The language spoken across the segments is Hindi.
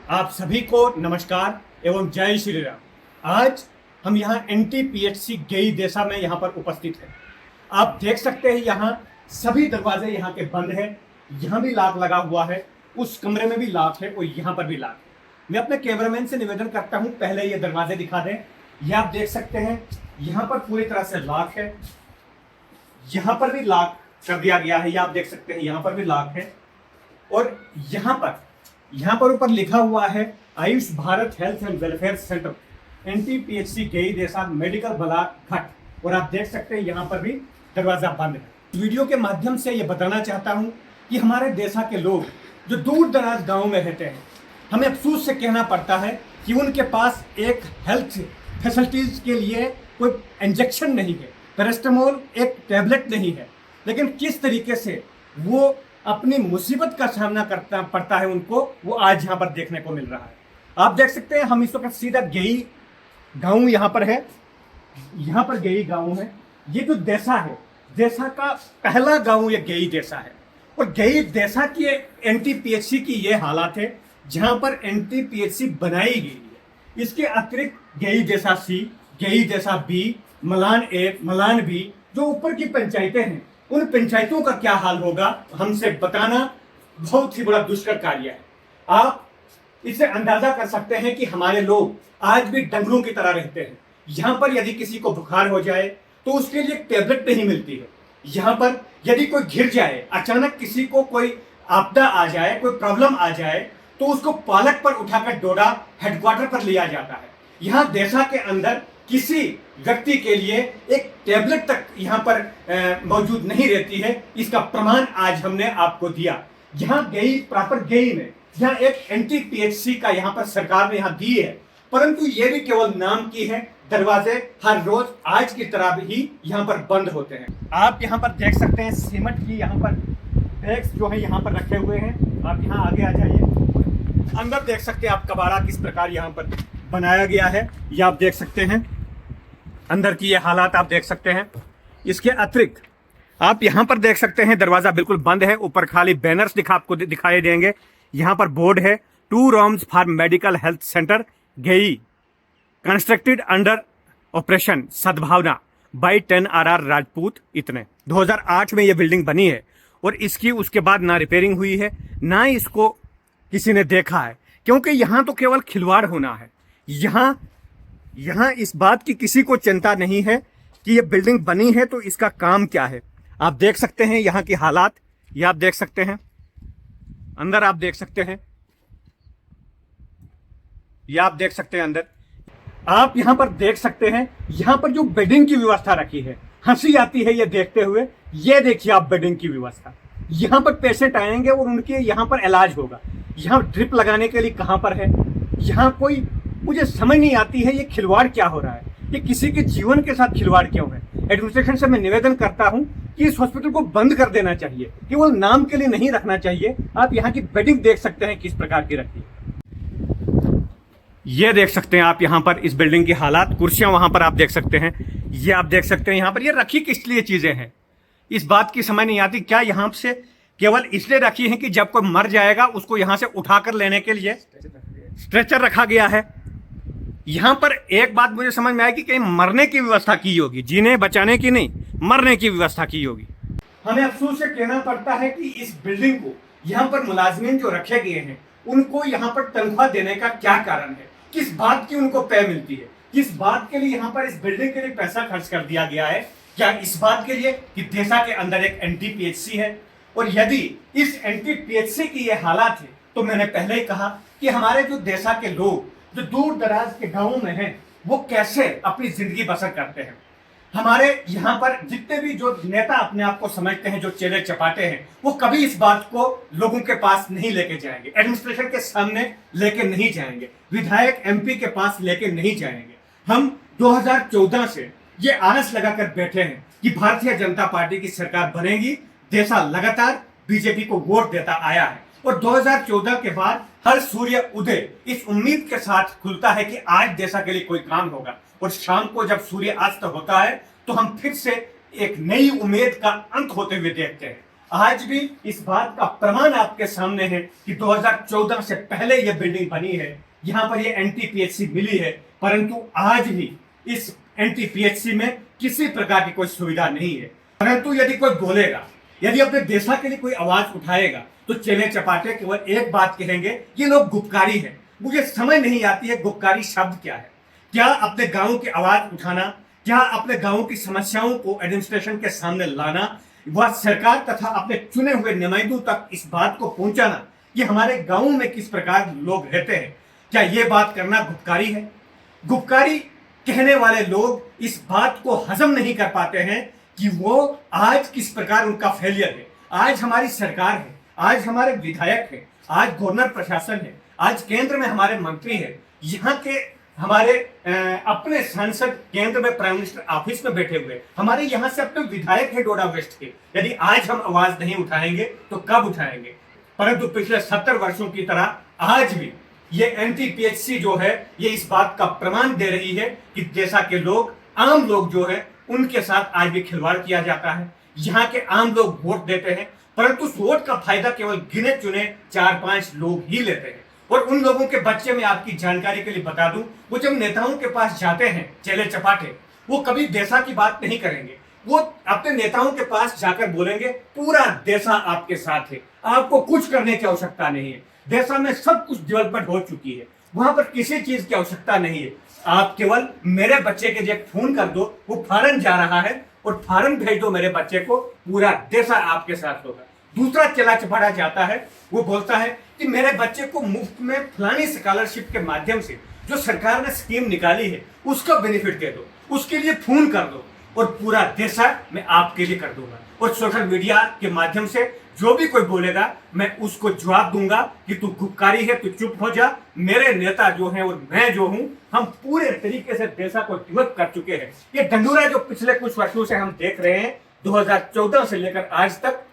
आप सभी को नमस्कार एवं जय श्री राम। आज हम यहाँ NTPHC गेई देसा में यहाँ पर उपस्थित हैं। आप देख सकते हैं यहाँ सभी दरवाजे यहाँ के बंद हैं। यहाँ भी लॉक लगा हुआ है, उस कमरे में भी लॉक है और यहाँ पर भी लॉक है। मैं अपने कैमरामैन से निवेदन करता हूँ पहले ये दरवाजे दिखा दें। ये आप देख सकते हैं यहाँ पर पूरी तरह से लॉक है, यहाँ पर भी लॉक कर दिया गया है। ये आप देख सकते हैं यहाँ पर भी लॉक है और यहाँ पर ऊपर लिखा हुआ है Ayush Bharat health and welfare centre NTPHC गेई देसा मेडिकल ब्लॉक घट। और आप देख सकते हैं यहाँ पर भी दरवाजा बंद है। वीडियो के माध्यम से ये बताना चाहता हूँ कि हमारे देशा के लोग जो दूर दराज गाँव में रहते हैं, हमें अफसोस से कहना पड़ता है कि उनके पास एक हेल्थ फैसिलिटीज के लिए कोई इंजेक्शन नहीं है, पैरास्टामोल एक टैबलेट नहीं है, लेकिन किस तरीके से वो अपनी मुसीबत का सामना करना पड़ता है उनको, वो आज यहाँ पर देखने को मिल रहा है। आप देख सकते हैं हम इस वक्त सीधा गेई गांव यहाँ पर है, यहाँ पर गेई गांव है। ये जो देसा है, देसा का पहला गांव ये गेई देसा है और गेई देसा की NTPHC की ये हालात है जहाँ पर NTPHC बनाई गई है। इसके अतिरिक्त गेई देसा C, गेई देसा B, Malan A, Malan B, जो ऊपर की पंचायतें हैं, उन पंचायतों का क्या हाल होगा हमसे बताना बहुत ही बड़ा दुष्कर कार्य है। आप इससे अंदाजा कर सकते हैं कि हमारे लोग आज भी डंगरों की तरह रहते हैं। यहाँ पर यदि किसी को बुखार हो जाए तो उसके लिए टेबलेट नहीं मिलती है। यहाँ पर यदि कोई घिर जाए, अचानक किसी को कोई आपदा आ जाए, कोई प्रॉब्लम आ जाए, तो उसको पालक पर उठाकर डोडा हेडक्वार्टर पर लिया जाता है। यहाँ देशा के अंदर किसी व्यक्ति के लिए एक टैबलेट तक यहाँ पर मौजूद नहीं रहती है। इसका प्रमाण आज हमने आपको दिया। यहाँ गेई प्रॉपर गेई में यहाँ एक NTPHC का यहाँ पर सरकार ने यहाँ दी है, परंतु ये भी केवल नाम की है। दरवाजे हर रोज आज की तरह ही यहाँ पर बंद होते हैं। आप यहाँ पर देख सकते हैं सीमेंट की यहाँ पर बैग्स जो है यहाँ पर रखे हुए हैं। आप यहाँ आगे आ जाइए, अंदर देख सकते हैं आप कबाड़ा किस प्रकार यहाँ पर बनाया गया है। ये आप देख सकते हैं अंदर की ये हालात आप देख सकते हैं। इसके अतिरिक्त आप यहाँ पर देख सकते हैं दरवाजा बिल्कुल बंद है। ऊपर खाली बैनर्स आपको दिखाई देंगे। यहाँ पर बोर्ड है 2 rooms for medical health centre गेई कंस्ट्रक्टेड अंडर ऑपरेशन सद्भावना बाई 10 RR राजपूत। इतने 2008 में ये बिल्डिंग बनी है और इसकी उसके बाद ना रिपेयरिंग हुई है, ना इसको किसी ने देखा है, क्योंकि यहाँ तो केवल खिलवाड़ होना है। यहाँ इस बात की किसी को चिंता नहीं है कि ये बिल्डिंग बनी है तो इसका काम क्या है। आप देख सकते हैं यहाँ की हालात, ये आप देख सकते हैं अंदर, आप देख सकते हैं ये आप देख सकते हैं अंदर। आप यहाँ पर देख सकते हैं यहाँ पर जो बेडिंग की व्यवस्था रखी है, हंसी आती है ये देखते हुए। ये देखिए आप बेडिंग की व्यवस्था, यहाँ पर पेशेंट आएंगे और उनके यहाँ पर इलाज होगा। यहाँ ड्रिप लगाने के लिए कहाँ पर है, यहाँ कोई मुझे समझ नहीं आती है ये खिलवाड़ क्या हो रहा है, ये किसी के जीवन के साथ खिलवाड़ क्यों है। एडमिनिस्ट्रेशन से मैं निवेदन करता हूँ कि इस हॉस्पिटल को बंद कर देना चाहिए, केवल नाम के लिए नहीं रखना चाहिए। आप यहाँ की बेडिंग देख सकते हैं किस प्रकार की रखी है। ये देख सकते हैं आप यहाँ पर इस बिल्डिंग की हालात, कुर्सियां वहां पर आप देख सकते हैं। ये आप देख सकते हैं यहाँ पर ये रखी किस लिए चीजें हैं, इस बात की समझ नहीं आती। क्या यहाँ से केवल इसलिए रखी है कि जब कोई मर जाएगा उसको यहाँ से उठाकर लेने के लिए स्ट्रेचर रखा गया है। यहाँ पर एक बात मुझे समझ में आई कि कहीं मरने की व्यवस्था की होगी, जीने बचाने की नहीं, मरने की व्यवस्था की होगी। हमें अफसोस से कहना पड़ता है कि इस बिल्डिंग को यहाँ पर मुलाजमीन जो रखे गए हैं उनको यहाँ पर तनख्वाह देने का क्या कारण है, किस बात की उनको पे मिलती है, किस बात के लिए यहाँ पर इस बिल्डिंग के लिए पैसा खर्च कर दिया गया है। क्या इस बात के लिए कि देशा के अंदर एक NTPHC है? और यदि इस NTPHC की ये हालात है तो मैंने पहले ही कहा कि हमारे जो देशा के लोग जो दूर दराज के गांवों में हैं वो कैसे अपनी जिंदगी बसर करते हैं। हमारे यहाँ पर जितने भी जो नेता अपने आप को समझते हैं, जो चेले चपाटे हैं, वो कभी इस बात को लोगों के पास नहीं लेके जाएंगे, एडमिनिस्ट्रेशन के सामने लेके नहीं जाएंगे, विधायक MP के पास लेके नहीं जाएंगे। हम 2014 से ये आस लगाकर बैठे हैं कि भारतीय जनता पार्टी की सरकार बनेगी। देशा लगातार बीजेपी को वोट देता आया है और 2014 के बाद हर सूर्य उदय इस उम्मीद के साथ खुलता है कि आज देशा के लिए कोई काम होगा, और शाम को जब सूर्य अस्त होता है तो हम फिर से एक नई उम्मीद का अंत होते हुए देखते हैं। आज भी इस बात का प्रमाण आपके सामने है कि 2014 से पहले यह बिल्डिंग बनी है, यहां पर यह एनटीपीएचसी मिली है, परंतु आज भी इस एनटीपीएचसी में किसी प्रकार की कोई सुविधा नहीं है। परंतु यदि कोई बोलेगा, यदि अपने देशा के लिए कोई आवाज उठाएगा, तो चेले चपाटे केवल एक बात कहेंगे, ये लोग गुपकारी है। मुझे समझ नहीं आती है गुपकारी शब्द क्या है। क्या अपने गांव की आवाज उठाना, क्या अपने गांव की समस्याओं को एडमिनिस्ट्रेशन के सामने लाना, वह सरकार तथा अपने चुने हुए नुमाइंदों तक इस बात को पहुंचाना कि हमारे गांव में किस प्रकार लोग रहते हैं, क्या यह बात करना गुपकारी है? गुपकारी कहने वाले लोग इस बात को हजम नहीं कर पाते हैं कि वो आज किस प्रकार उनका फेलियर है। आज हमारी सरकार है, आज हमारे विधायक है, आज गवर्नर प्रशासन है, आज केंद्र में हमारे मंत्री है, यहाँ के हमारे अपने सांसद केंद्र में प्राइम मिनिस्टर ऑफिस में बैठे हुए, हमारे यहाँ से अपने विधायक है डोडा वेस्ट के। यदि आज हम आवाज नहीं उठाएंगे तो कब उठाएंगे? परंतु पिछले 70 वर्षों की तरह आज भी ये एनटीपीएचसी जो है, ये इस बात का प्रमाण दे रही है कि देशा के लोग, आम लोग जो है, उनके साथ आज भी खिलवाड़ किया जाता है। यहाँ के आम लोग वोट देते हैं, परंतु उस वोट का फायदा केवल गिने चुने 4-5 लोग ही लेते हैं। और उन लोगों के बच्चे, मैं आपकी जानकारी के लिए बता दूं, वो जब नेताओं के पास जाते हैं चेले चपाटे, वो कभी देशा की बात नहीं करेंगे। वो अपने नेताओं के पास जाकर बोलेंगे पूरा देशा आपके साथ है, आपको कुछ करने की आवश्यकता नहीं है, देशा में सब कुछ डेवलपमेंट हो चुकी है, वहां पर किसी चीज की आवश्यकता नहीं है, आप केवल मेरे बच्चे के लिए फोन कर दो, वो फॉरेन जा रहा है और फॉरेन भेज दो मेरे बच्चे को, पूरा देशा आपके साथ होगा। दूसरा चला चपाड़ा जाता है, वो बोलता है कि मेरे बच्चे को मुफ्त में फलानी स्कॉलरशिप के माध्यम से जो सरकार ने स्कीम निकाली है उसका बेनिफिट दे दो, उसके लिए फोन कर दो और पूरा देशा मैं आपके लिए कर दूंगा। और सोशल मीडिया के माध्यम से जो भी कोई बोलेगा मैं उसको जवाब दूंगा कि तू गुपकारी है, तू चुप हो जा। मेरे नेता जो हैं और मैं जो हूं, हम पूरे तरीके से देशा को डेवलप कर चुके हैं। ये ढंढूरा जो पिछले कुछ वर्षों से हम देख रहे हैं, 2014 से लेकर आज तक,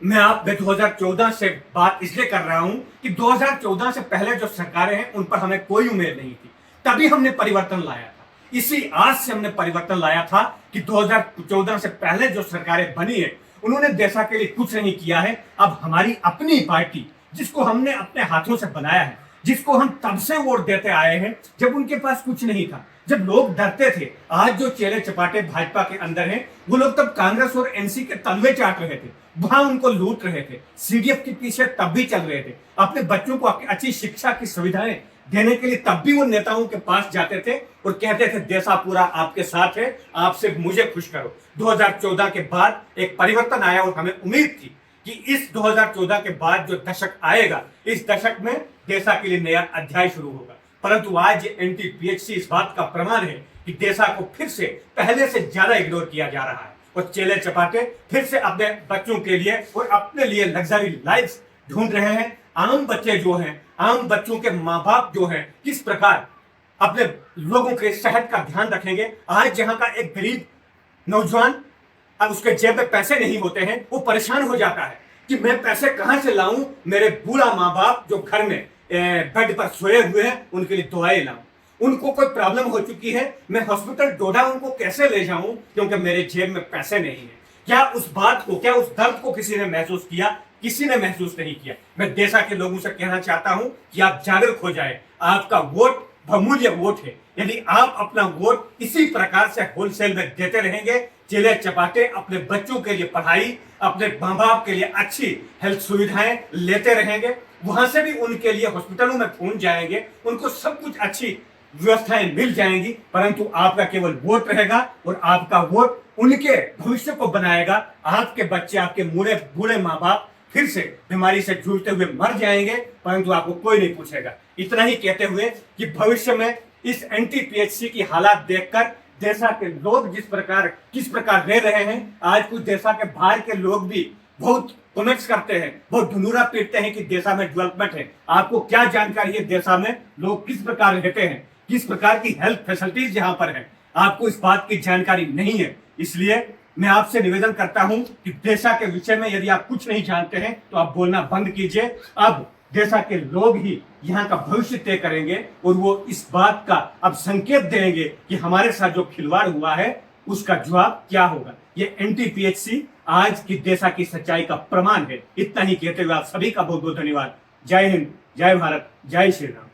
मैं आप 2014 से बात इसलिए कर रहा हूं कि 2014 से पहले जो सरकारें हैं उन पर हमें कोई उम्मीद नहीं थी, तभी हमने परिवर्तन लाया था। इसी आस से हमने परिवर्तन लाया था कि 2014 से पहले जो सरकारें बनी है उन्होंने देशा के लिए कुछ नहीं किया है। अब हमारी अपनी पार्टी, जिसको हमने अपने हाथों से बनाया है, जिसको हम तब से वोट देते आए हैं जब उनके पास कुछ नहीं था, जब लोग डरते थे। आज जो चेले चपाटे भाजपा के अंदर हैं, वो लोग तब कांग्रेस और एनसी के तलवे चाट रहे थे, वहां उनको लूट रहे थे, सीडीएफ के पीछे तब भी चल रहे थे, अपने बच्चों को अच्छी शिक्षा की सुविधाएं देने के लिए तब भी वो नेताओं के पास जाते थे और कहते थे देशा पूरा आपके साथ है, आपसे मुझे खुश करो। 2014 के बाद एक परिवर्तन आया और हमें उम्मीद थी कि इस 2014 के बाद जो दशक आएगा, इस दशक में देशा के लिए नया अध्याय शुरू होगा। परंतु आज एनटीपीएचसी इस बात का प्रमाण है कि देशा को फिर से पहले से ज्यादा इग्नोर किया जा रहा है और चेले चपाटे फिर से अपने बच्चों के लिए और अपने लिए लग्जरी लाइफ ढूंढ रहे हैं। आम बच्चे जो हैं, आम बच्चों के माँ बाप जो हैं, किस प्रकार अपने लोगों के सेहत का ध्यान रखेंगे। आज जहां का एक गरीब नौजवान, अब उसके जेब में पैसे नहीं होते हैं, वो परेशान हो जाता है कि मैं पैसे कहां से लाऊं, मेरे बूढ़ा माँ बाप जो घर में बेड पर सोए हुए हैं उनके लिए दवाएं लाऊं, उनको कोई प्रॉब्लम हो चुकी है, मैं हॉस्पिटल डोडा उनको कैसे ले जाऊं क्योंकि मेरे जेब में पैसे नहीं है। क्या उस बात को, क्या उस दर्द को किसी ने महसूस किया? किसी ने महसूस नहीं किया। मैं देशा के लोगों से कहना चाहता हूं कि आप जागरूक हो जाए। आपका वोट बहुमूल्य वोट है। यदि आप अपना वोट इसी प्रकार से होलसेल में देते रहेंगे, चेले चपाटे अपने बच्चों के लिए पढ़ाई, अपने माँ बाप के लिए अच्छी हेल्थ सुविधाएं लेते रहेंगे, वहां से भी उनके लिए हॉस्पिटलों में पहुंच जाएंगे, उनको सब कुछ अच्छी व्यवस्थाएं मिल जाएंगी, परंतु आपका केवल वोट रहेगा और आपका वोट उनके भविष्य को बनाएगा। आपके बच्चे, आपके बूढ़े माँ बाप फिर से बीमारी से जूझते हुए मर जाएंगे, परंतु आपको कोई नहीं पूछेगा। इतना ही कहते हुए कि भविष्य में इस एनटीपीएचसी की हालात देखकर देशा के लोग किस प्रकार रह रहे हैं, आज कुछ देशा के बाहर के लोग भी बहुत कमेंट्स करते हैं, बहुत ढुंढूरा पीटते हैं कि देशा में डेवलपमेंट है। आपको क्या जानकारी है देशा में लोग किस प्रकार रहते हैं, किस प्रकार की हेल्थ फैसिलिटीज यहाँ पर है? आपको इस बात की जानकारी नहीं है। इसलिए मैं आपसे निवेदन करता हूं कि देशा के विषय में यदि आप कुछ नहीं जानते हैं तो आप बोलना बंद कीजिए। अब देशा के लोग ही यहाँ का भविष्य तय करेंगे और वो इस बात का अब संकेत देंगे कि हमारे साथ जो खिलवाड़ हुआ है उसका जवाब क्या होगा। ये एनटीपीएचसी आज की देशा की सच्चाई का प्रमाण है। इतना ही कहते हुए आप सभी का बहुत बहुत धन्यवाद। जय हिंद, जय भारत, जय श्री राम।